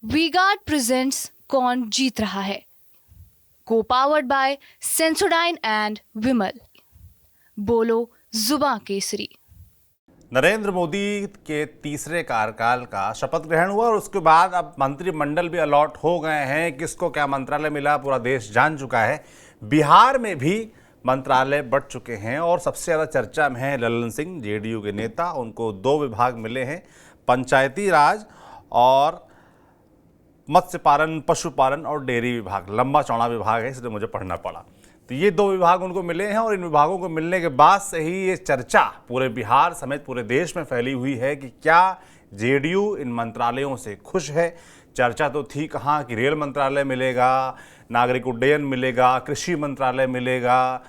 V-Guard presents कौन जीत रहा है, को पावर्ड बाय सेंसोडाइन एंड विमल। बोलो जुबां केसरी। नरेंद्र मोदी के तीसरे कार्यकाल का शपथ ग्रहण हुआ और उसके बाद अब मंत्रिमंडल भी अलॉट हो गए हैं। किसको क्या मंत्रालय मिला पूरा देश जान चुका है। बिहार में भी मंत्रालय बढ़ चुके हैं और सबसे ज़्यादा चर्चा में है ललन सिंह, जेडीयू के नेता। उनको 2 विभाग मिले हैं, पंचायती राज और मत्स्य पालन, पशुपालन और डेयरी विभाग। लंबा चौड़ा विभाग है, इसलिए मुझे पढ़ना पड़ा। तो ये 2 विभाग उनको मिले हैं और इन विभागों को मिलने के बाद से ही ये चर्चा पूरे बिहार समेत पूरे देश में फैली हुई है कि क्या जेडीयू इन मंत्रालयों से खुश है। चर्चा तो थी कहाँ कि रेल मंत्रालय मिलेगा, नागरिक उड्डयन मिलेगा, कृषि मंत्रालय मिलेगा,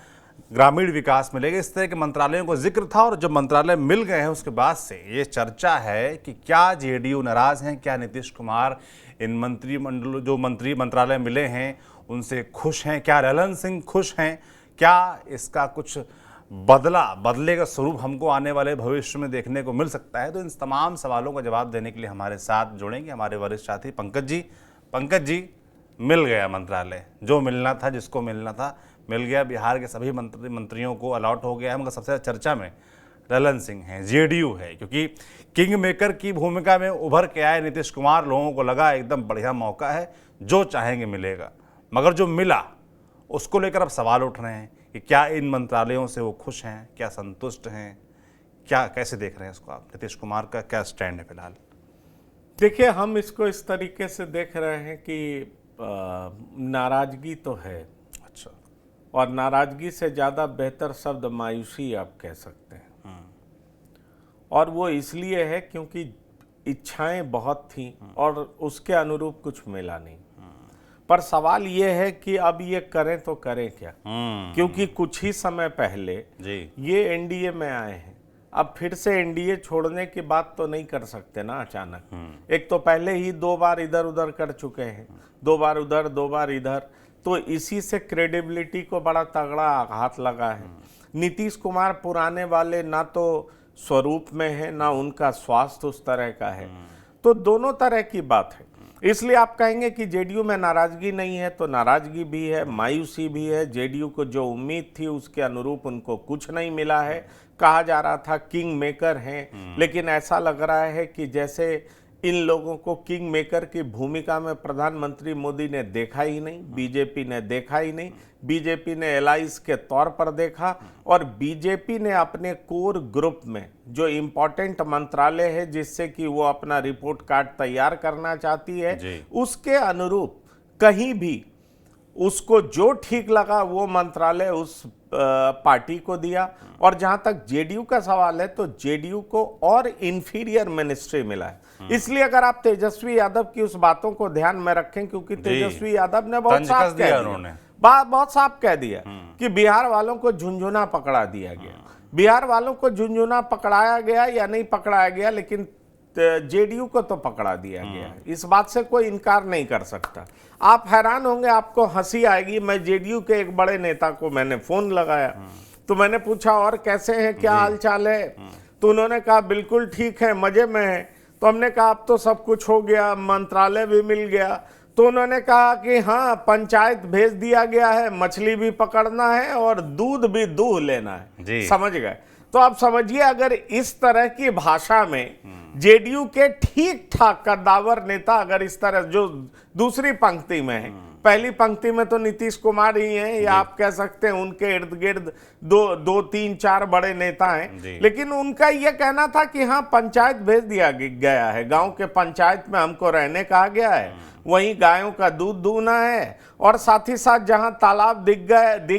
ग्रामीण विकास मिलेगा, इस तरह के मंत्रालयों को जिक्र था। और जब मंत्रालय मिल गए हैं उसके बाद से ये चर्चा है कि क्या जेडीयू नाराज हैं, क्या नीतीश कुमार इन मंत्रिमंडल जो मंत्रालय मिले हैं उनसे खुश हैं, क्या ललन सिंह खुश हैं, क्या इसका कुछ बदले का स्वरूप हमको आने वाले भविष्य में देखने को मिल सकता है। तो इन तमाम सवालों का जवाब देने के लिए हमारे साथ जुड़ेंगे हमारे वरिष्ठ साथी पंकज जी। पंकज जी, मिल गया मंत्रालय, जो मिलना था, जिसको मिलना था मिल गया। बिहार के सभी मंत्रियों को अलॉट हो गया है, मगर सबसे चर्चा में ललन सिंह हैं, जेडीयू है, क्योंकि किंग मेकर की भूमिका में उभर के आए नीतीश कुमार। लोगों को लगा एकदम बढ़िया मौका है, जो चाहेंगे मिलेगा। मगर जो मिला उसको लेकर अब सवाल उठ रहे हैं कि क्या इन मंत्रालयों से वो खुश हैं, क्या संतुष्ट हैं, क्या कैसे देख रहे हैं इसको आप? नीतीश कुमार का क्या स्टैंड है फिलहाल? देखिए, हम इसको इस तरीके से देख रहे हैं कि नाराजगी तो है। अच्छा। और नाराजगी से ज़्यादा बेहतर शब्द मायूसी आप कह सकते हैं। और वो इसलिए है क्योंकि इच्छाएं बहुत थीं और उसके अनुरूप कुछ मिला नहीं। पर सवाल ये है कि अब ये करें तो करें क्या, क्योंकि कुछ ही समय पहले ये एनडीए में आए हैं। अब फिर से एनडीए छोड़ने की बात तो नहीं कर सकते ना अचानक। एक तो पहले ही 2 बार इधर उधर कर चुके हैं, 2 बार उधर 2 बार इधर, तो इसी से क्रेडिबिलिटी को बड़ा तगड़ा आघात लगा है। नीतीश कुमार पुराने वाले ना तो स्वरूप में है, ना उनका स्वास्थ्य उस तरह का है। तो दोनों तरह की बात है। इसलिए आप कहेंगे कि जेडीयू में नाराजगी नहीं है, तो नाराजगी भी है, मायूसी भी है। जेडीयू को जो उम्मीद थी उसके अनुरूप उनको कुछ नहीं मिला है। कहा जा रहा था किंग मेकर हैं, लेकिन ऐसा लग रहा है कि जैसे इन लोगों को किंग मेकर की भूमिका में प्रधानमंत्री मोदी ने देखा ही नहीं, बीजेपी ने देखा ही नहीं। बीजेपी ने एलाइज के तौर पर देखा और बीजेपी ने अपने कोर ग्रुप में जो इम्पोर्टेंट मंत्रालय है जिससे कि वो अपना रिपोर्ट कार्ड तैयार करना चाहती है, उसके अनुरूप कहीं भी उसको जो ठीक लगा वो मंत्रालय उस पार्टी को दिया। और जहां तक जेडीयू का सवाल है तो जेडीयू को और इंफीरियर मिनिस्ट्री मिला है। इसलिए अगर आप तेजस्वी यादव की उस बातों को ध्यान में रखें, क्योंकि तेजस्वी यादव ने बहुत साफ कह दिया कि बिहार वालों को झुंझुना पकड़ा दिया गया। बिहार वालों को झुंझुना पकड़ाया गया या नहीं पकड़ाया गया, लेकिन जेडीयू को तो पकड़ा दिया गया। इस बात से कोई इनकार नहीं कर सकता। आप हैरान होंगे, आपको हंसी आएगी। मैं जेडीयू के एक बड़े नेता को मैंने फोन लगाया तो मैंने पूछा और कैसे हैं, क्या हाल चाल है? तो उन्होंने कहा बिल्कुल ठीक है, मजे में है। तो हमने कहा अब तो सब कुछ हो गया, मंत्रालय भी मिल गया। तो उन्होंने कहा कि हाँ, पंचायत भेज दिया गया है, मछली भी पकड़ना है और दूध भी दूह लेना है। समझ गए? तो आप समझिए, अगर इस तरह की भाषा में जेडीयू के ठीक ठाक कद्दावर नेता अगर इस तरह, जो दूसरी पंक्ति में है, पहली पंक्ति में तो नीतीश कुमार ही हैं, या आप कह सकते हैं उनके इर्द गिर्द 2, 3, 4 बड़े नेता हैं, लेकिन उनका यह कहना था कि हाँ, पंचायत भेज दिया गया है, गांव के पंचायत में हमको रहने कहा गया है, वहीं गायों का दूध दूहना है और साथ ही साथ जहां तालाब दिख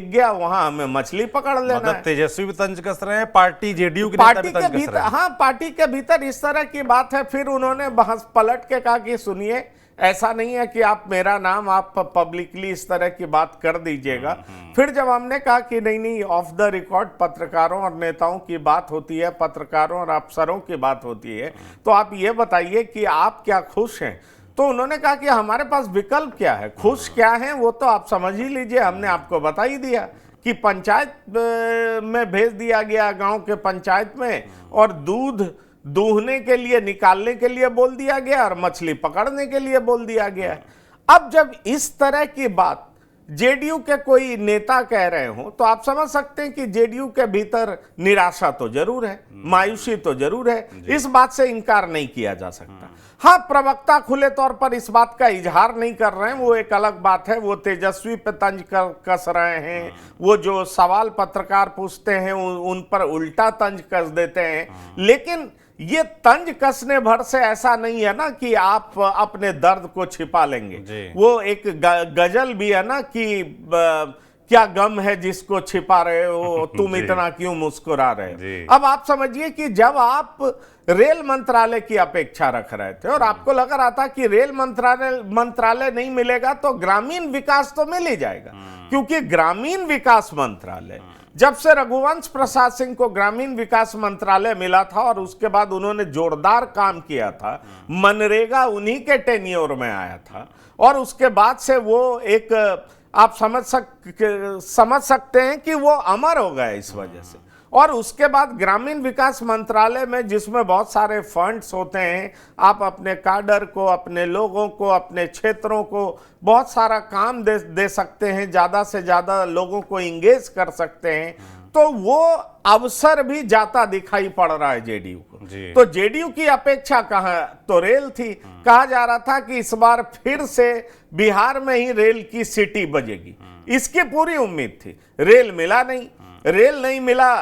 गया वहां हमें मछली पकड़ लेना है। तेजस्वी भी तंज कस रहे हैं, पार्टी जेडीयू की पार्टी के भीतर, हाँ, पार्टी के भीतर इस तरह की बात है। फिर उन्होंने बहस पलट के कहा कि सुनिए, ऐसा नहीं है कि आप मेरा नाम आप पब्लिकली इस तरह की बात कर दीजिएगा। फिर जब हमने कहा कि नहीं, ऑफ द रिकॉर्ड पत्रकारों और नेताओं की बात होती है, पत्रकारों और अफसरों की बात होती है, तो आप ये बताइए कि आप क्या खुश हैं? तो उन्होंने कहा कि हमारे पास विकल्प क्या है, खुश क्या है वो तो आप समझ ही लीजिए, हमने आपको बता ही दिया कि पंचायत में भेज दिया गया, गांव के पंचायत में, और दूध दूहने के लिए, निकालने के लिए बोल दिया गया और मछली पकड़ने के लिए बोल दिया गया है। अब जब इस तरह की बात जेडीयू के कोई नेता कह रहे हो तो आप समझ सकते हैं कि जेडीयू के भीतर निराशा तो जरूर है, मायूसी तो जरूर है, इस बात से इनकार नहीं किया जा सकता। हाँ, प्रवक्ता खुले तौर पर इस बात का इजहार नहीं कर रहे हैं, वो एक अलग बात है। वो तेजस्वी पे तंज कस रहे हैं, वो जो सवाल पत्रकार पूछते हैं उन पर उल्टा तंज कस देते हैं। लेकिन ये तंज कसने भर से ऐसा नहीं है ना कि आप अपने दर्द को छिपा लेंगे। वो एक गजल भी है ना कि क्या गम है जिसको छिपा रहे हो, तुम इतना क्यों मुस्कुरा रहे हो। अब आप समझिए कि जब आप रेल मंत्रालय की अपेक्षा रख रहे थे और आपको लग रहा था कि रेल मंत्रालय नहीं मिलेगा तो ग्रामीण विकास तो मिल ही जाएगा, क्योंकि ग्रामीण विकास मंत्रालय जब से रघुवंश प्रसाद सिंह को ग्रामीण विकास मंत्रालय मिला था और उसके बाद उन्होंने जोरदार काम किया था, मनरेगा उन्हीं के टेन्योर में आया था और उसके बाद से वो एक आप समझ सकते हैं कि वो अमर हो गए इस वजह से। और उसके बाद ग्रामीण विकास मंत्रालय में जिसमें बहुत सारे फंड्स होते हैं, आप अपने काडर को, अपने लोगों को, अपने क्षेत्रों को बहुत सारा काम दे सकते हैं, ज़्यादा से ज़्यादा लोगों को इंगेज कर सकते हैं, तो वो अवसर भी जाता दिखाई पड़ रहा है जेडीयू को। तो जेडीयू की अपेक्षा कहाँ तो रेल थी। कहा जा रहा था कि इस बार फिर से बिहार में ही रेल की सिटी बजेगी, इसकी पूरी उम्मीद थी। रेल मिला नहीं, रेल नहीं मिला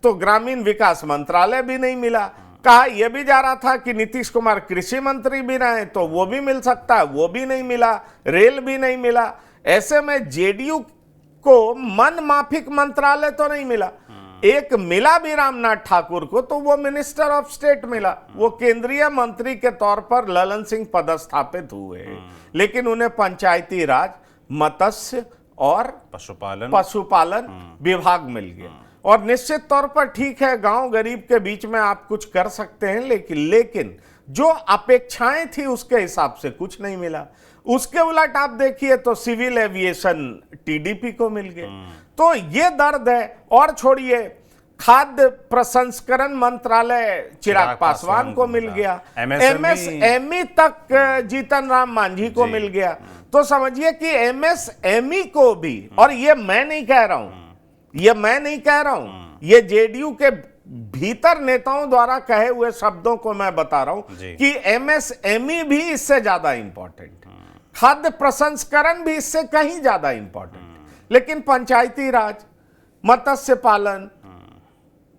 तो ग्रामीण विकास मंत्रालय भी नहीं मिला। कहा यह भी जा रहा था कि नीतीश कुमार कृषि मंत्री भी रहे तो वो भी मिल सकता है, वो भी नहीं मिला, रेल भी नहीं मिला। ऐसे में जेडीयू को मन माफिक मंत्रालय तो नहीं मिला। एक मिला भी रामनाथ ठाकुर को, तो वो मिनिस्टर ऑफ स्टेट मिला, वो केंद्रीय मंत्री के तौर पर ललन सिंह पदस्थापित हुए, लेकिन उन्हें पंचायती राज, मत्स्य और पशुपालन विभाग मिल गया। और निश्चित तौर पर ठीक है, गांव गरीब के बीच में आप कुछ कर सकते हैं, लेकिन जो अपेक्षाएं थी उसके हिसाब से कुछ नहीं मिला। उसके उलट आप देखिए तो सिविल एविएशन टीडीपी को मिल गया, तो ये दर्द है। और छोड़िए, खाद्य प्रसंस्करण मंत्रालय चिराग पासवान को मिल गया, एमएसएमई तक जीतन राम मांझी को मिल गया। तो समझिए कि एमएसएमई को भी, और ये मैं नहीं कह रहा हूं, ये जेडीयू के भीतर नेताओं द्वारा कहे हुए शब्दों को मैं बता रहा हूं कि एमएसएमई भी इससे ज्यादा इंपॉर्टेंट है, खाद्य प्रसंस्करण भी इससे कहीं ज्यादा इंपॉर्टेंट है। लेकिन पंचायती राज, मत्स्य पालन,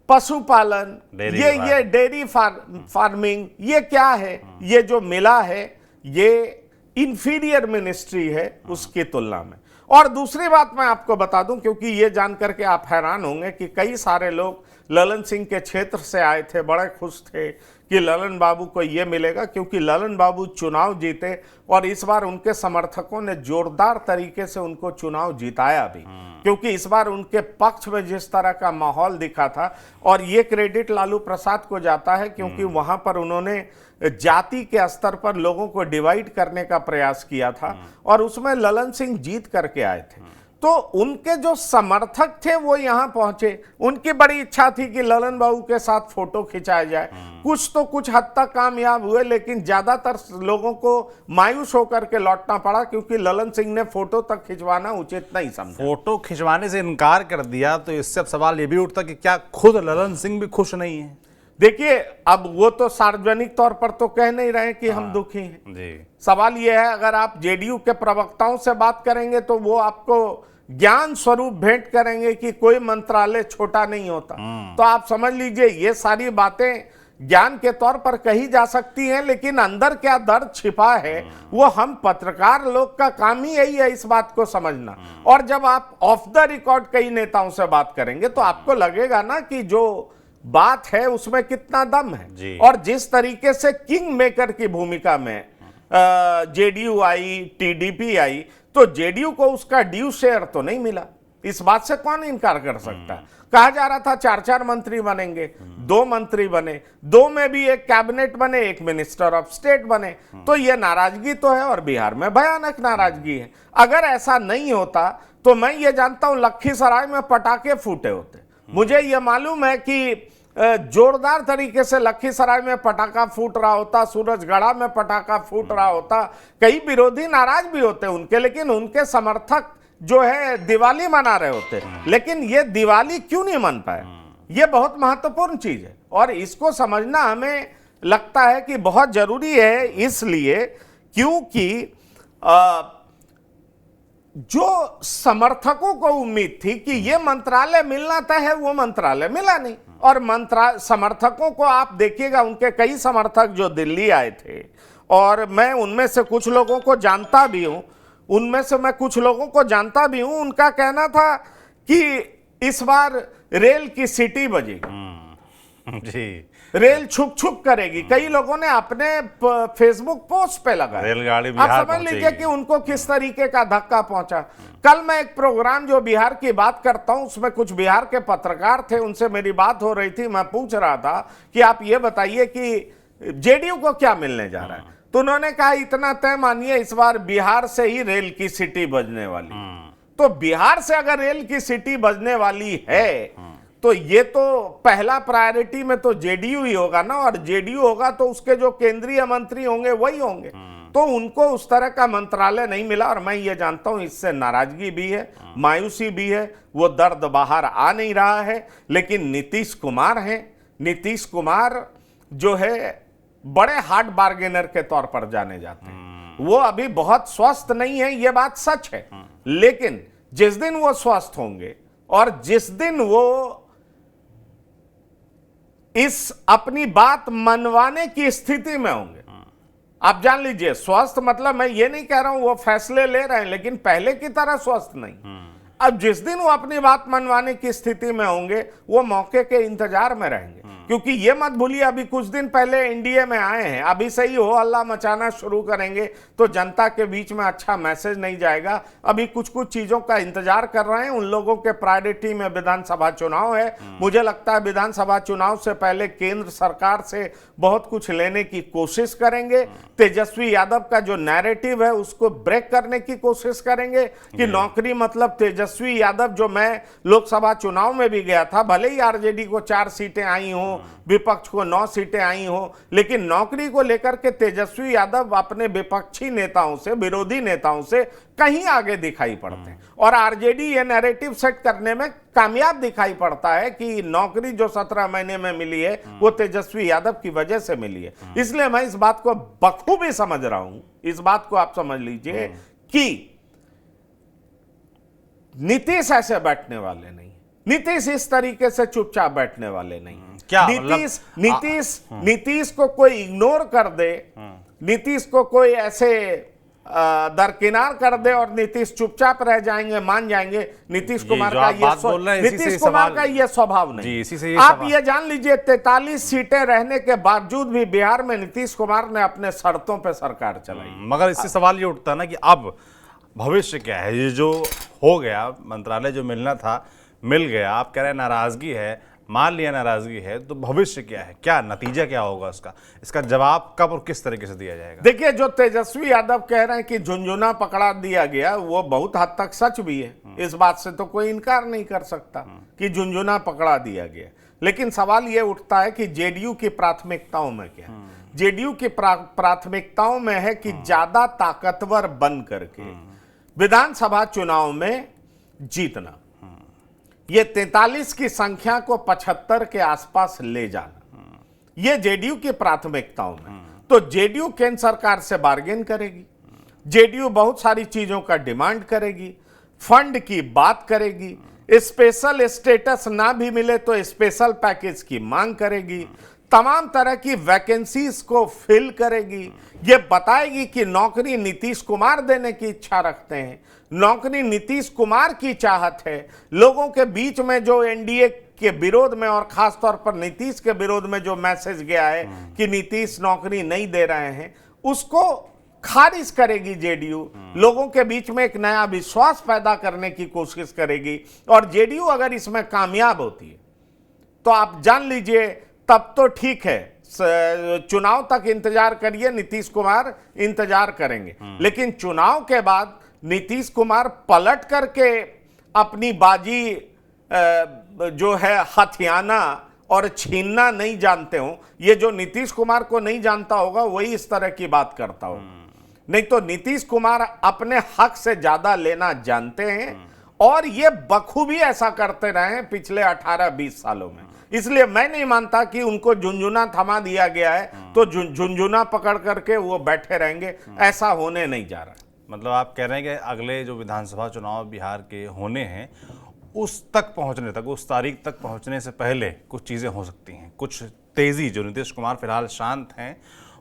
पशुपालन, ये डेयरी फार्मिंग, ये क्या है? ये जो मिला है ये इंफीरियर मिनिस्ट्री है उसकी तुलना में। और दूसरी बात मैं आपको बता दूं, क्योंकि ये जानकर के आप हैरान होंगे कि कई सारे लोग ललन सिंह के क्षेत्र से आए थे, बड़े खुश थे कि ललन बाबू को ये मिलेगा, क्योंकि ललन बाबू चुनाव जीते और इस बार उनके समर्थकों ने जोरदार तरीके से उनको चुनाव जिताया भी, क्योंकि इस बार उनके पक्ष में जिस तरह का माहौल दिखा था। और ये क्रेडिट लालू प्रसाद को जाता है, क्योंकि वहां पर उन्होंने जाति के स्तर पर लोगों को डिवाइड करने का प्रयास किया था और उसमें ललन सिंह जीत करके आए थे। तो उनके जो समर्थक थे वो यहां पहुंचे, उनकी बड़ी इच्छा थी कि ललन बाबू के साथ फोटो खिंचाया जाए। कुछ हद तक कामयाब हुए, लेकिन ज्यादातर लोगों को मायूस होकर के लौटना पड़ा, क्योंकि ललन सिंह ने फोटो तक खिंचवाना उचित नहीं समझा। फोटो खिंचवाने से इनकार कर दिया, तो इससे अब सवाल ये भी उठता कि क्या खुद ललन सिंह भी खुश नहीं है? देखिए, अब वो तो सार्वजनिक तौर पर तो कह नहीं रहे कि हम दुखी हैं जी। सवाल ये है, अगर आप जेडीयू के प्रवक्ताओं से बात करेंगे तो वो आपको ज्ञान स्वरूप भेंट करेंगे कि कोई मंत्रालय छोटा नहीं होता। तो आप समझ लीजिए ये सारी बातें ज्ञान के तौर पर कही जा सकती हैं, लेकिन अंदर क्या दर्द छिपा है वो हम पत्रकार लोग का काम ही यही है, इस बात को समझना। और जब आप ऑफ द रिकॉर्ड कई नेताओं से बात करेंगे तो आपको लगेगा ना कि जो बात है उसमें कितना दम है। और जिस तरीके से किंग मेकर की भूमिका में जेडीयू आई, टीडीपी आई, तो जेडीयू को उसका ड्यू शेयर तो नहीं मिला। इस बात से कौन इनकार कर सकता है? कहा जा रहा था 4 मंत्री बनेंगे, 2 मंत्री बने, 2 में भी एक कैबिनेट बने, एक मिनिस्टर ऑफ स्टेट बने। तो यह नाराजगी तो है और बिहार में भयानक नाराजगी है। अगर ऐसा नहीं होता तो मैं ये जानता हूं लखीसराय में पटाखे फूटे होते। मुझे यह मालूम है कि जोरदार तरीके से लखीसराय में पटाखा फूट रहा होता, सूरजगढ़ा में पटाखा फूट रहा होता, कई विरोधी नाराज भी होते उनके, लेकिन उनके समर्थक जो है दिवाली मना रहे होते। लेकिन ये दिवाली क्यों नहीं मन पाए, ये बहुत महत्वपूर्ण चीज है और इसको समझना हमें लगता है कि बहुत जरूरी है, इसलिए क्योंकि जो समर्थकों को उम्मीद थी कि ये मंत्रालय मिलना तय है, वो मंत्रालय मिला नहीं। और समर्थकों को आप देखिएगा, उनके कई समर्थक जो दिल्ली आए थे, और मैं उनमें से कुछ लोगों को जानता भी हूं, उनका कहना था कि इस बार रेल की सीटी बजेगी जी, रेल छुक छुक करेगी। कई लोगों ने अपने फेसबुक पोस्ट पे लगा, रेलगाड़ी आप बिहार समझ लीजिए कि उनको किस तरीके का धक्का पहुंचा। कल मैं एक प्रोग्राम जो बिहार की बात करता हूं, उसमें कुछ बिहार के पत्रकार थे, उनसे मेरी बात हो रही थी। मैं पूछ रहा था कि आप ये बताइए कि जेडीयू को क्या मिलने जा रहा है, तो उन्होंने कहा इतना तय मानिए इस बार बिहार से ही रेल की सीटी बजने वाली। तो बिहार से अगर रेल की सीटी बजने वाली है तो ये तो पहला प्रायोरिटी में तो जेडीयू ही होगा ना, और जेडीयू होगा तो उसके जो केंद्रीय मंत्री होंगे वही होंगे। तो उनको उस तरह का मंत्रालय नहीं मिला, और मैं ये जानता हूं इससे नाराजगी भी है, मायूसी भी है, वो दर्द बाहर आ नहीं रहा है। लेकिन नीतीश कुमार हैं, नीतीश कुमार जो है बड़े हार्ड बार्गेनर के तौर पर जाने जाते हैं। वो अभी बहुत स्वस्थ नहीं है, ये बात सच है, लेकिन जिस दिन वो स्वस्थ होंगे और जिस दिन वो इस अपनी बात मनवाने की स्थिति में होंगे, आप जान लीजिए, स्वस्थ मतलब मैं ये नहीं कह रहा हूं वो फैसले ले रहे हैं, लेकिन पहले की तरह स्वस्थ नहीं। अब जिस दिन वो अपनी बात मनवाने की स्थिति में होंगे, वो मौके के इंतजार में रहेंगे। क्योंकि ये मत भूलिए, अभी कुछ दिन पहले एनडीए में आए हैं, अभी से ही हो हल्ला मचाना शुरू करेंगे तो जनता के बीच में अच्छा मैसेज नहीं जाएगा। अभी कुछ कुछ चीजों का इंतजार कर रहे हैं। उन लोगों के प्रायोरिटी में विधानसभा चुनाव है। मुझे लगता है विधानसभा चुनाव से पहले केंद्र सरकार से बहुत कुछ लेने की कोशिश करेंगे। तेजस्वी यादव का जो नैरेटिव है उसको ब्रेक करने की कोशिश करेंगे कि नौकरी मतलब तेजस्वी यादव, जो मैं लोकसभा चुनाव में भी गया था, भले ही आरजेडी को 4 सीटें आई हो, विपक्ष को 9 सीटें आई हो, लेकिन नौकरी को लेकर के तेजस्वी यादव अपने विपक्षी नेताओं से, विरोधी नेताओं से कहीं आगे दिखाई पड़ते हैं। और आरजेडी ये नैरेटिव सेट करने में कामयाब दिखाई पड़ता है कि नौकरी जो 17 महीने में मिली है वो तेजस्वी यादव की वजह से मिली है। इसलिए मैं इस बात को बखूबी समझ रहा हूं, इस बात को आप समझ लीजिए कि नीतीश ऐसे बैठने वाले नहीं, नीतीश इस तरीके से चुपचाप बैठने वाले नहीं। क्या नीतीश को कोई इग्नोर कर दे, नीतीश को कोई ऐसे दरकिनार कर दे और नीतीश चुपचाप रह जाएंगे, मान जाएंगे, नीतीश कुमार का ये स्वभाव नहीं। आप ये जान लीजिए 43 सीटें रहने के बावजूद भी बिहार में नीतीश कुमार ने अपने शर्तों पे सरकार चलाई। मगर इससे सवाल ये उठता ना कि अब भविष्य क्या है। ये जो हो गया, मंत्रालय जो मिलना था मिल गया, आप कह रहे हैं नाराजगी है, मान लिया नाराजगी है, तो भविष्य क्या है, क्या नतीजा क्या होगा इसका जवाब कब और किस तरीके से दिया जाएगा? देखिए, जो तेजस्वी यादव कह रहे हैं कि झुनझुना पकड़ा दिया गया, वो बहुत हद तक सच भी है। इस बात से तो कोई इनकार नहीं कर सकता कि झुनझुना पकड़ा दिया गया। लेकिन सवाल ये उठता है कि जेडीयू की प्राथमिकताओं में क्या है। जेडीयू की प्राथमिकताओं में है कि ज्यादा ताकतवर बन करके विधानसभा चुनाव में जीतना, ये 43 की संख्या को 75 के आसपास ले जाना, ये जेडीयू की प्राथमिकताओं में। तो जेडीयू केंद्र सरकार से बार्गेन करेगी, जेडीयू बहुत सारी चीजों का डिमांड करेगी, फंड की बात करेगी, स्पेशल स्टेटस ना भी मिले तो स्पेशल पैकेज की मांग करेगी, तमाम तरह की वैकेंसीज को फिल करेगी, ये बताएगी कि नौकरी नीतीश कुमार देने की इच्छा रखते हैं, नौकरी नीतीश कुमार की चाहत है। लोगों के बीच में जो एनडीए के विरोध में और खास तौर पर नीतीश के विरोध में जो मैसेज गया है कि नीतीश नौकरी नहीं दे रहे हैं, उसको खारिज करेगी जेडीयू। लोगों के बीच में एक नया विश्वास पैदा करने की कोशिश करेगी। और जेडीयू अगर इसमें कामयाब होती है तो आप जान लीजिए तब तो ठीक है, चुनाव तक इंतजार करिए, नीतीश कुमार इंतजार करेंगे। लेकिन चुनाव के बाद नीतीश कुमार पलट करके अपनी बाजी जो है हथियाना और छीनना नहीं जानते हो, ये जो नीतीश कुमार को नहीं जानता होगा वही इस तरह की बात करता होगा। नहीं तो नीतीश कुमार अपने हक से ज्यादा लेना जानते हैं और ये बखूबी ऐसा करते रहे हैं पिछले 18-20 सालों में। इसलिए मैं नहीं मानता कि उनको झुंझुना थमा दिया गया है तो झुंझुना पकड़ करके वो बैठे रहेंगे, ऐसा होने नहीं जा रहा है। मतलब आप कह रहे हैं कि अगले जो विधानसभा चुनाव बिहार के होने हैं उस तक पहुंचने तक, उस तारीख तक पहुंचने से पहले कुछ चीज़ें हो सकती हैं, कुछ तेजी, जो नीतीश कुमार फिलहाल शांत हैं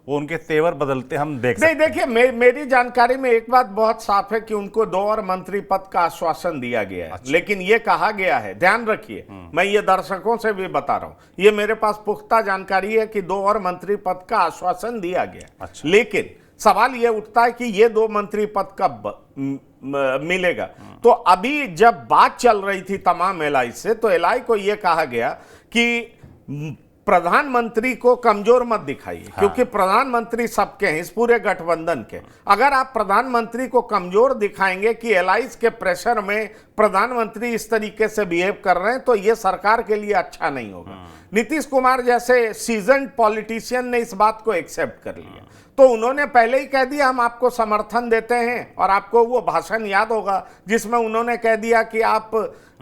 वो उनके तेवर बदलते हम देख सकते हैं। देखिए मेरी जानकारी में एक बात बहुत साफ है कि उनको 2 और मंत्री पद का आश्वासन दिया गया है। अच्छा। लेकिन ये कहा गया है, ध्यान रखिए, मैं ये दर्शकों से भी बता रहा हूं, ये मेरे पास पुख्ता जानकारी है कि 2 और मंत्री पद का आश्वासन दिया गया। अच्छा। लेकिन सवाल ये उठता है कि ये 2 मंत्री पद कब मिलेगा। तो अभी जब बात चल रही थी तमाम एलआई से, तो एलआई को यह कहा गया कि प्रधानमंत्री को कमजोर मत दिखाइए। हाँ। क्योंकि प्रधानमंत्री सबके हैं, इस पूरे गठबंधन के। अगर आप प्रधानमंत्री को कमजोर दिखाएंगे कि एलाइज के प्रेशर में प्रधानमंत्री इस तरीके से बिहेव कर रहे हैं, तो यह सरकार के लिए अच्छा नहीं होगा। नीतीश कुमार जैसे सीजन्ड पॉलिटिशियन ने इस बात को एक्सेप्ट कर लिया, तो उन्होंने पहले ही कह दिया हम आपको समर्थन देते हैं। और आपको वो भाषण याद होगा जिसमें उन्होंने कह दिया कि आप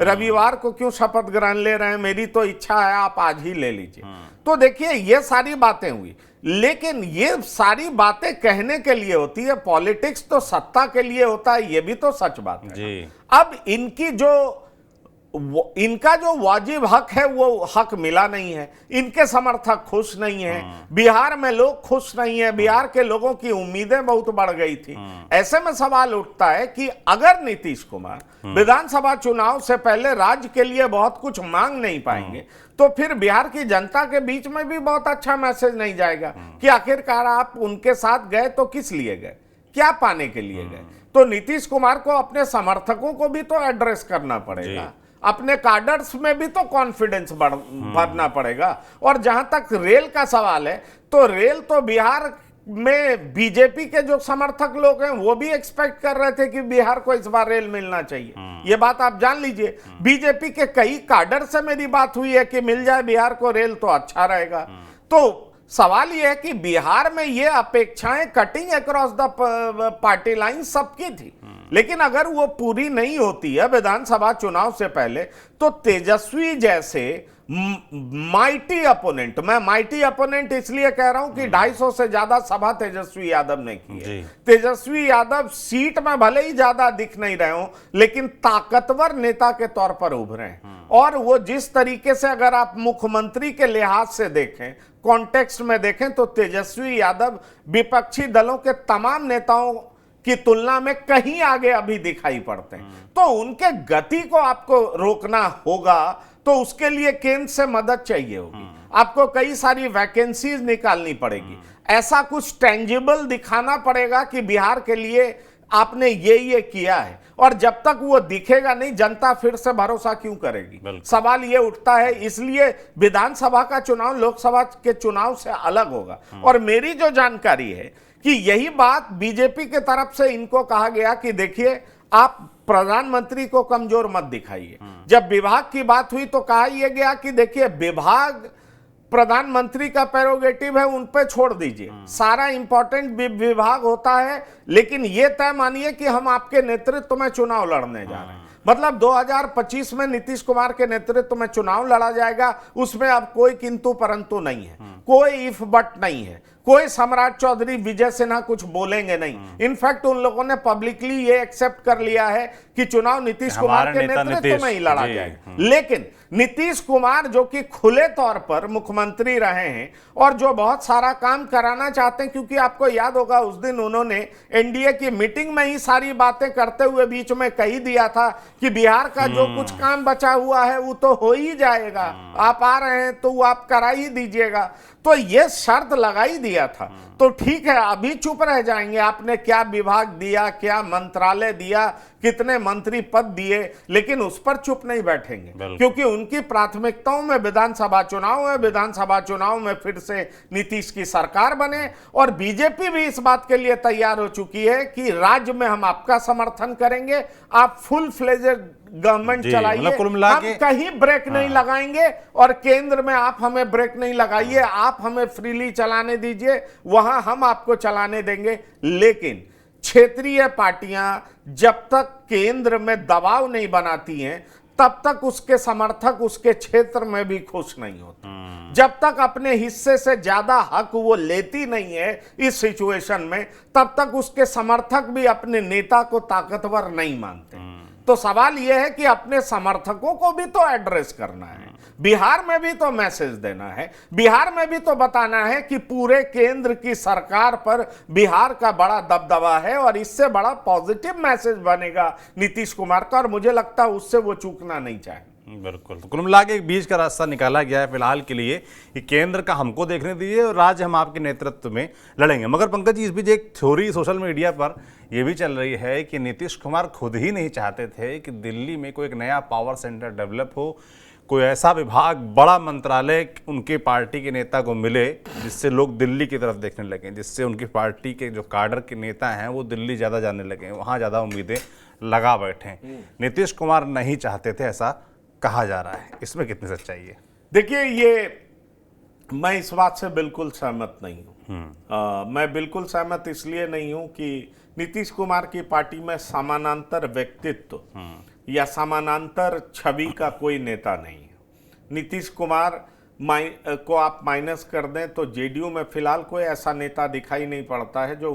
रविवार को क्यों शपथ ग्रहण ले रहे हैं, मेरी तो इच्छा है आप आज ही ले लीजिए। तो देखिए ये सारी बातें हुई, लेकिन ये सारी बातें कहने के लिए होती है, पॉलिटिक्स तो सत्ता के लिए होता है, ये भी तो सच बात है जी। अब इनका जो वाजिब हक है वो हक मिला नहीं है, इनके समर्थक खुश नहीं हैं, बिहार में लोग खुश नहीं है, बिहार के लोगों की उम्मीदें बहुत बढ़ गई थी। ऐसे में सवाल उठता है कि अगर नीतीश कुमार विधानसभा चुनाव से पहले राज्य के लिए बहुत कुछ मांग नहीं पाएंगे, तो फिर बिहार की जनता के बीच में भी बहुत अच्छा मैसेज नहीं जाएगा कि आखिरकार आप उनके साथ गए तो किस लिए गए, क्या पाने के लिए गए। तो नीतीश कुमार को अपने समर्थकों को भी तो एड्रेस करना पड़ेगा, अपने कार्डर्स में भी तो कॉन्फिडेंस भरना पड़ेगा। और जहां तक रेल का सवाल है, तो रेल तो बिहार में बीजेपी के जो समर्थक लोग हैं वो भी एक्सपेक्ट कर रहे थे कि बिहार को इस बार रेल मिलना चाहिए। ये बात आप जान लीजिए, बीजेपी के कई कार्डर से मेरी बात हुई है कि मिल जाए बिहार को रेल तो अच्छा रहेगा। तो सवाल यह है कि बिहार में ये अपेक्षाएं cutting across the party line सबकी थी, लेकिन अगर वो पूरी नहीं होती है विधानसभा चुनाव से पहले, तो तेजस्वी जैसे माइटी अपोनेंट, मैं माइटी अपोनेंट इसलिए कह रहा हूं कि 250 से ज्यादा सभा तेजस्वी यादव ने की है। तेजस्वी यादव सीट में भले ही ज्यादा दिख नहीं रहे हो, लेकिन ताकतवर नेता के तौर पर उभरे हैं। और वो जिस तरीके से, अगर आप मुख्यमंत्री के लिहाज से देखें, कॉन्टेक्स्ट में देखें, तो तेजस्वी यादव विपक्षी दलों के तमाम नेताओं की तुलना में कहीं आगे अभी दिखाई पड़ते हैं। तो उनके गति को आपको रोकना होगा, तो उसके लिए केंद्र से मदद चाहिए होगी। आपको कई सारी वैकेंसीज निकालनी पड़ेगी, ऐसा कुछ टेंजिबल दिखाना पड़ेगा कि बिहार के लिए आपने ये किया है। और जब तक वो दिखेगा नहीं, जनता फिर से भरोसा क्यों करेगी। सवाल ये उठता है, इसलिए विधानसभा का चुनाव लोकसभा के चुनाव से अलग होगा। और मेरी जो जानकारी है कि यही बात बीजेपी के तरफ से इनको कहा गया कि देखिए आप प्रधानमंत्री को कमजोर मत दिखाइए। जब विभाग की बात हुई तो कहा यह गया कि देखिए विभाग प्रधानमंत्री का प्रेरोगेटिव है, उन पे छोड़ दीजिए, सारा इंपॉर्टेंट विभाग होता है, लेकिन यह तय मानिए कि हम आपके नेतृत्व में चुनाव लड़ने जा रहे हैं। मतलब 2025 में नीतीश कुमार के नेतृत्व में चुनाव लड़ा जाएगा, उसमें अब कोई किंतु परंतु नहीं है, कोई इफ बट नहीं है, कोई सम्राट चौधरी विजय सिन्हा कुछ बोलेंगे नहीं। इनफैक्ट उन लोगों ने पब्लिकली ये एक्सेप्ट कर लिया है कि चुनाव नीतीश कुमार के नेतृत्व में ही लड़ा जाएगा। लेकिन नीतीश कुमार जो कि खुले तौर पर मुख्यमंत्री रहे हैं और जो बहुत सारा काम कराना चाहते हैं, क्योंकि आपको याद होगा उस दिन उन्होंने एनडीए की मीटिंग में ही सारी बातें करते हुए बीच में कही दिया था कि बिहार का जो कुछ काम बचा हुआ है वो तो हो ही जाएगा, आप आ रहे हैं तो वो आप करा ही दीजिएगा। तो ये शर्त लगा ही दिया था। तो ठीक है, अभी चुप रह जाएंगे, आपने क्या विभाग दिया, क्या मंत्रालय दिया, कितने मंत्री पद दिए, लेकिन उस पर चुप नहीं बैठेंगे, क्योंकि उनकी प्राथमिकताओं में विधानसभा चुनाव है। विधानसभा चुनाव में फिर से नीतीश की सरकार बने, और बीजेपी भी इस बात के लिए तैयार हो चुकी है कि राज्य में हम आपका समर्थन करेंगे, आप फुल फ्लेजेड गवर्नमेंट चलाइए, हम कहीं ब्रेक नहीं लगाएंगे, और केंद्र में आप हमें ब्रेक नहीं लगाइए, आप हमें फ्रीली चलाने दीजिए, वहां हम आपको चलाने देंगे। लेकिन क्षेत्रीय पार्टियां जब तक केंद्र में दबाव नहीं बनाती हैं, तब तक उसके समर्थक उसके क्षेत्र में भी खुश नहीं होते। जब तक अपने हिस्से से ज्यादा हक वो लेती नहीं है इस सिचुएशन में, तब तक उसके समर्थक भी अपने नेता को ताकतवर नहीं मानते। तो सवाल यह है कि अपने समर्थकों को भी तो एड्रेस करना है, बिहार में भी तो मैसेज देना है, बिहार में भी तो बताना है कि पूरे केंद्र की सरकार पर बिहार का बड़ा दबदबा है, और इससे बड़ा पॉजिटिव मैसेज बनेगा नीतीश कुमार का, और मुझे लगता है उससे वो चूकना नहीं चाहे। बिल्कुल। तो कुल मिला के एक बीच का रास्ता निकाला गया है फिलहाल के लिए कि केंद्र का हमको देखने दीजिए और राज्य हम आपके नेतृत्व में लड़ेंगे। मगर पंकज जी, इस बीच एक थ्योरी सोशल मीडिया पर यह भी चल रही है कि नीतीश कुमार खुद ही नहीं चाहते थे कि दिल्ली में कोई एक नया पावर सेंटर डेवलप हो, कोई ऐसा विभाग, बड़ा मंत्रालय उनके पार्टी के नेता को मिले जिससे लोग दिल्ली की तरफ देखने लगें, जिससे उनकी पार्टी के जो काडर के नेता हैं वो दिल्ली ज़्यादा जाने लगें, वहाँ ज़्यादा उम्मीदें लगा बैठें। नीतीश कुमार नहीं चाहते थे, ऐसा कहा जा रहा है। इसमें कितनी सच्चाई है? देखिए, ये मैं इस बात से बिल्कुल सहमत नहीं हूँ। मैं बिल्कुल सहमत इसलिए नहीं हूँ कि नीतीश कुमार की पार्टी में समानांतर व्यक्तित्व या समानांतर छवि का कोई नेता नहीं है। नीतीश कुमार को आप माइनस कर दें तो जेडीयू में फिलहाल कोई ऐसा नेता दिखाई नहीं पड़ता है जो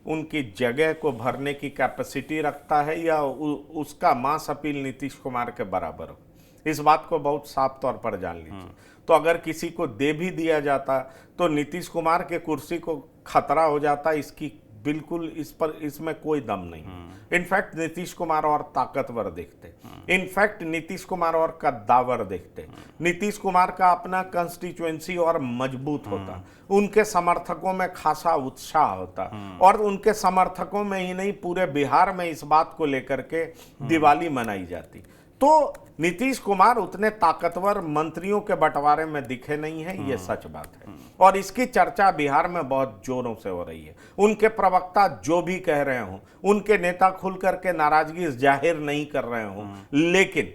उनकी जगह को भरने की कैपेसिटी रखता है या उसका मास अपील नीतीश कुमार के बराबर हो। इस बात को बहुत साफ तौर पर जान लीजिए। तो अगर किसी को दे भी दिया जाता तो नीतीश कुमार के कुर्सी को खतरा हो जाता, इसकी बिल्कुल इसमें कोई दम नहीं। इनफैक्ट नीतीश कुमार और ताकतवर दिखते, इनफैक्ट नीतीश कुमार और कद्दावर दिखते, नीतीश कुमार का अपना कंस्टिट्यूएंसी और मजबूत होता, उनके समर्थकों में खासा उत्साह होता, और उनके समर्थकों में ही नहीं पूरे बिहार में इस बात को लेकर के दिवाली मनाई जाती। तो नीतीश कुमार उतने ताकतवर मंत्रियों के बंटवारे में दिखे नहीं है, ये सच बात है, और इसकी चर्चा बिहार में बहुत जोरों से हो रही है। उनके प्रवक्ता जो भी कह रहे हों, उनके नेता खुल करके नाराजगी जाहिर नहीं कर रहे हों, लेकिन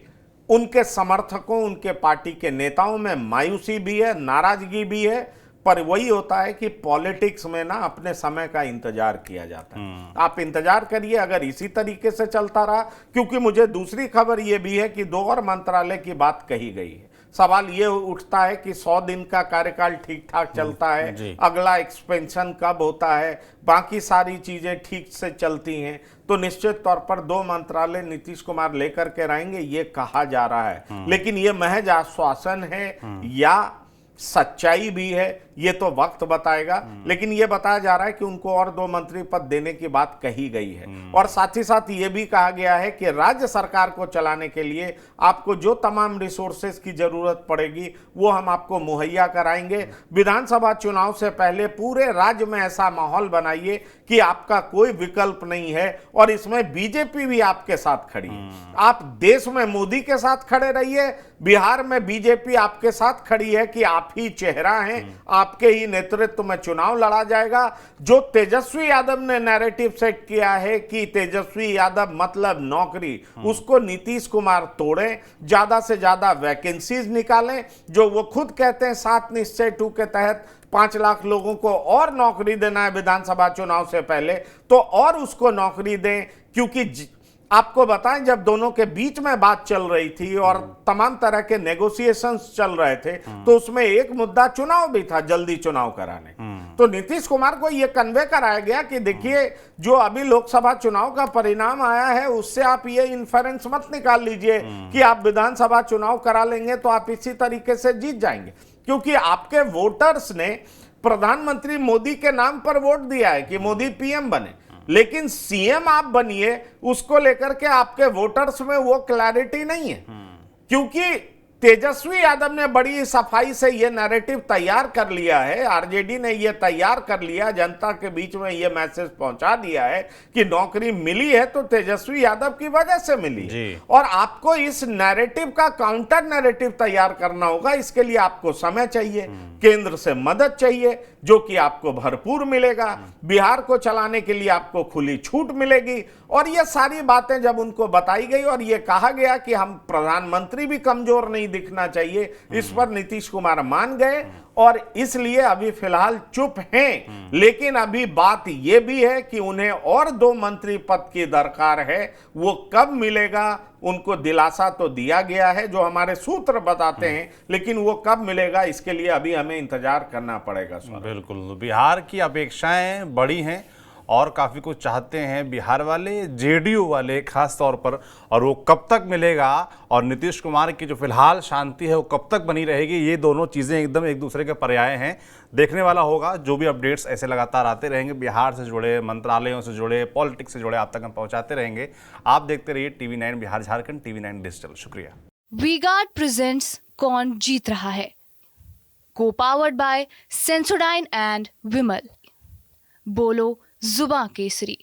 उनके समर्थकों, उनके पार्टी के नेताओं में मायूसी भी है, नाराजगी भी है। पर वही होता है कि पॉलिटिक्स में ना अपने समय का इंतजार किया जाता है। आप इंतजार करिए, अगर इसी तरीके से चलता रहा, क्योंकि मुझे दूसरी खबर यह भी है कि 2 और मंत्रालय की बात कही गई है। सवाल ये उठता है कि 100 दिन का कार्यकाल ठीक ठाक चलता है, अगला एक्सपेंशन कब होता है, बाकी सारी चीजें ठीक से चलती हैं, तो निश्चित तौर पर 2 मंत्रालय नीतीश कुमार लेकर के रहेंगे, ये कहा जा रहा है। लेकिन ये महज आश्वासन है या सच्चाई भी है, ये तो वक्त बताएगा। लेकिन ये बताया जा रहा है कि उनको और 2 मंत्री पद देने की बात कही गई है, और साथ ही साथ ये भी कहा गया है कि राज्य सरकार को चलाने के लिए आपको जो तमाम रिसोर्सेज की जरूरत पड़ेगी वो हम आपको मुहैया कराएंगे। विधानसभा चुनाव से पहले पूरे राज्य में ऐसा माहौल बनाइए कि आपका कोई विकल्प नहीं है, और इसमें बीजेपी भी आपके साथ खड़ी है। आप देश में मोदी के साथ खड़े रहिए, बिहार में बीजेपी आपके साथ खड़ी है कि आप ही चेहरा हैं, आपके ही नेतृत्व में चुनाव लड़ा जाएगा। जो तेजस्वी यादव ने नैरेटिव सेट किया है कि तेजस्वी यादव मतलब नौकरी, उसको नीतीश कुमार तोड़ें, ज्यादा से ज्यादा वैकेंसीज निकालें। जो वो खुद कहते हैं 7 निश्चय 2 के तहत 5 लाख लोगों को और नौकरी देना है विधानसभा चुनाव से पहले, तो और उसको नौकरी दें। क्योंकि आपको बताएं, जब दोनों के बीच में बात चल रही थी और तमाम तरह के नेगोशिएशंस चल रहे थे, तो उसमें एक मुद्दा चुनाव भी था, जल्दी चुनाव कराने। तो नीतीश कुमार को यह कन्वे कराया गया कि देखिए, जो अभी लोकसभा चुनाव का परिणाम आया है उससे आप ये इन्फेरेंस मत निकाल लीजिए कि आप विधानसभा चुनाव करा लेंगे तो आप इसी तरीके से जीत जाएंगे, क्योंकि आपके वोटर्स ने प्रधानमंत्री मोदी के नाम पर वोट दिया है कि मोदी पीएम बने, लेकिन सीएम आप बनिए उसको लेकर के आपके वोटर्स में वो क्लैरिटी नहीं है। क्योंकि तेजस्वी यादव ने बड़ी सफाई से ये नैरेटिव तैयार कर लिया है, आरजेडी ने ये तैयार कर लिया, जनता के बीच में ये मैसेज पहुंचा दिया है कि नौकरी मिली है तो तेजस्वी यादव की वजह से मिली जी। और आपको इस नैरेटिव का काउंटर नैरेटिव तैयार करना होगा। इसके लिए आपको समय चाहिए, केंद्र से मदद चाहिए जो कि आपको भरपूर मिलेगा, बिहार को चलाने के लिए आपको खुली छूट मिलेगी। और ये सारी बातें जब उनको बताई गई और ये कहा गया कि हम प्रधानमंत्री भी कमजोर नहीं दिखना चाहिए, इस पर नीतीश कुमार मान गए और इसलिए अभी फिलहाल चुप हैं। लेकिन अभी बात यह भी है कि उन्हें और 2 मंत्री पद की दरकार है। वो कब मिलेगा, उनको दिलासा तो दिया गया है जो हमारे सूत्र बताते हैं, लेकिन वो कब मिलेगा इसके लिए अभी हमें इंतजार करना पड़ेगा। बिल्कुल, बिहार की अपेक्षाएं बड़ी हैं और काफ़ी कुछ चाहते हैं बिहार वाले, जेडीयू वाले खास तौर पर, और वो कब तक मिलेगा और नीतीश कुमार की जो फिलहाल शांति है वो कब तक बनी रहेगी, ये दोनों चीज़ें एकदम एक दूसरे के पर्याय हैं। देखने वाला होगा। जो भी अपडेट्स ऐसे लगातार आते रहेंगे बिहार से जुड़े, मंत्रालयों से जुड़े, पॉलिटिक्स से जुड़े, आप तक हम पहुँचाते रहेंगे। आप देखते रहिए TV9 Bihar Jharkhand, TV9 digital. शुक्रिया। वी-गार्ड प्रेजेंट्स कौन जीत रहा है, को पावर्ड बाय सेंसोडाइन एंड विमल। बोलो जुबां केसरी।